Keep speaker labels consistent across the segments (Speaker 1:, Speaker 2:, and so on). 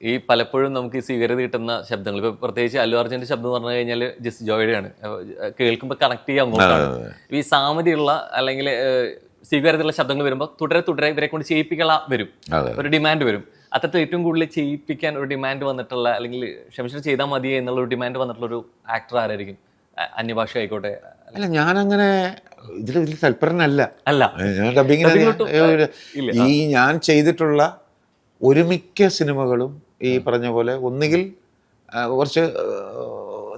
Speaker 1: ഈ പലപ്പോഴും നമുക്ക് ഈ സ്വീകാര്യത കിട്ടുന്ന ശബ്ദങ്ങൾ ഇപ്പൊ പ്രത്യേകിച്ച് അല്ലു അർജുന്റെ ശബ്ദം എന്ന് പറഞ്ഞു കഴിഞ്ഞാൽ ജസ്റ്റ് ജോയുടെയാണ്. കേൾക്കുമ്പോൾ കണക്ട് ചെയ്യാൻ അങ്ങോട്ടാണ്. ഈ സാമതിയുള്ള അല്ലെങ്കിൽ സ്വീകാര്യതയുള്ള ശബ്ദങ്ങൾ വരുമ്പോൾ തുടരെ ഇവരെ കൊണ്ട് ചെയ്യിപ്പിക്കാൻ വരും, ഒരു ഡിമാൻഡ് വരും. അത്തരത്തിൽ ഏറ്റവും കൂടുതൽ ചെയ്യിപ്പിക്കാൻ ഒരു ഡിമാൻഡ് വന്നിട്ടുള്ള, അല്ലെങ്കിൽ ക്ഷമിച്ചിട്ട് ചെയ്താൽ മതിയെ എന്നുള്ള ഒരു ഡിമാൻഡ് വന്നിട്ടുള്ള ഒരു ആക്ടർ ആരായിരിക്കും? അന്യഭാഷ ആയിക്കോട്ടെ.
Speaker 2: അല്ല, ഞാനങ്ങനെ ഇതിൽ തൽപരനല്ല.
Speaker 1: അല്ല,
Speaker 2: ഞാൻ ഡബിങ്ങിന് ഈ ഞാൻ ചെയ്തിട്ടുള്ള ഒരുമിക്ക സിനിമകളും ഈ പറഞ്ഞ പോലെ ഒന്നുകിൽ കുറച്ച്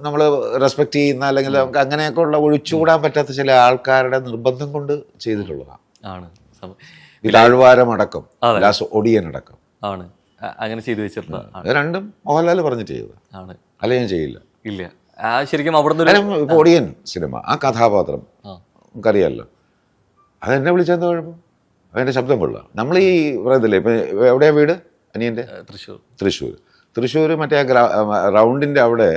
Speaker 2: നമ്മൾ റെസ്പെക്ട് ചെയ്യുന്ന, അല്ലെങ്കിൽ നമുക്ക് അങ്ങനെയൊക്കെ ഉള്ള ഒഴിച്ചുകൂടാൻ പറ്റാത്ത ചില ആൾക്കാരുടെ നിർബന്ധം കൊണ്ട് ചെയ്തിട്ടുള്ളതാണ്. ഈ താഴ്വാരമടക്കം ലാസ്റ്റ് ഒടിയനടക്കം
Speaker 1: ആണ് അങ്ങനെ ചെയ്തു വെച്ചിട്ടുള്ള
Speaker 2: രണ്ടും മോഹൻലാൽ പറഞ്ഞിട്ട് ചെയ്തതാണ്. അല്ല, ഞാൻ ചെയ്യില്ല.
Speaker 1: ഇല്ല, ശരിക്കും അവിടെ
Speaker 2: ഇപ്പോൾ ഒടിയൻ സിനിമ, ആ കഥാപാത്രം നമുക്കറിയാമല്ലോ, അതെന്നെ വിളിച്ചെന്താ കുഴപ്പം? അതിൻ്റെ ശബ്ദം കൊള്ളാം. നമ്മൾ ഈ പറയത്തില്ലേ, ഇപ്പം എവിടെയാ വീട് അനിയൻ്റെ? തൃശ്ശൂർ മറ്റേ റൗണ്ടിൻ്റെ അവിടെ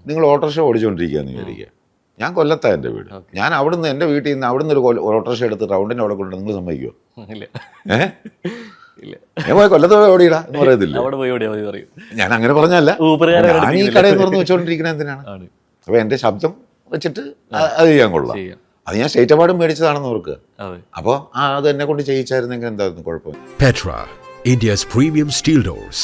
Speaker 2: നിങ്ങൾ ഓട്ടോറിക്ഷ ഓടിച്ചുകൊണ്ടിരിക്കുകയെന്ന് വിചാരിക്കുക. ഞാൻ കൊല്ലത്താണ് എൻ്റെ വീട്. ഞാൻ അവിടുന്ന് എൻ്റെ വീട്ടിൽ നിന്ന് അവിടുന്ന് ഒരു ഓട്ടോറിക്ഷ എടുത്ത് റൗണ്ടിൻ്റെ അവിടെ കൊണ്ട് നിങ്ങൾ സമ്മതിക്കുമോ? ഞാൻ പോയി കൊല്ലത്ത് പോയി ഓടിയിടാ എന്ന് പറയത്തില്ല. ഞാൻ അങ്ങനെ പറഞ്ഞല്ല, ഞാൻ ഈ കടയിൽ തുറന്ന് വെച്ചോണ്ടിരിക്കണ എന്തിനാണ്? അപ്പൊ എന്റെ ശബ്ദം വെച്ചിട്ട് അത് ചെയ്യാൻ കൊള്ളാം. അത് ഞാൻ സ്റ്റേറ്റ് അവാർഡും മേടിച്ചതാണെന്ന് ഓർക്കുക. അപ്പോൾ അത് എന്നെ കൊണ്ട് ചെയ്യിച്ചായിരുന്നെങ്കിൽ എന്തായിരുന്നു കുഴപ്പം?
Speaker 3: Petra, India's premium steel doors.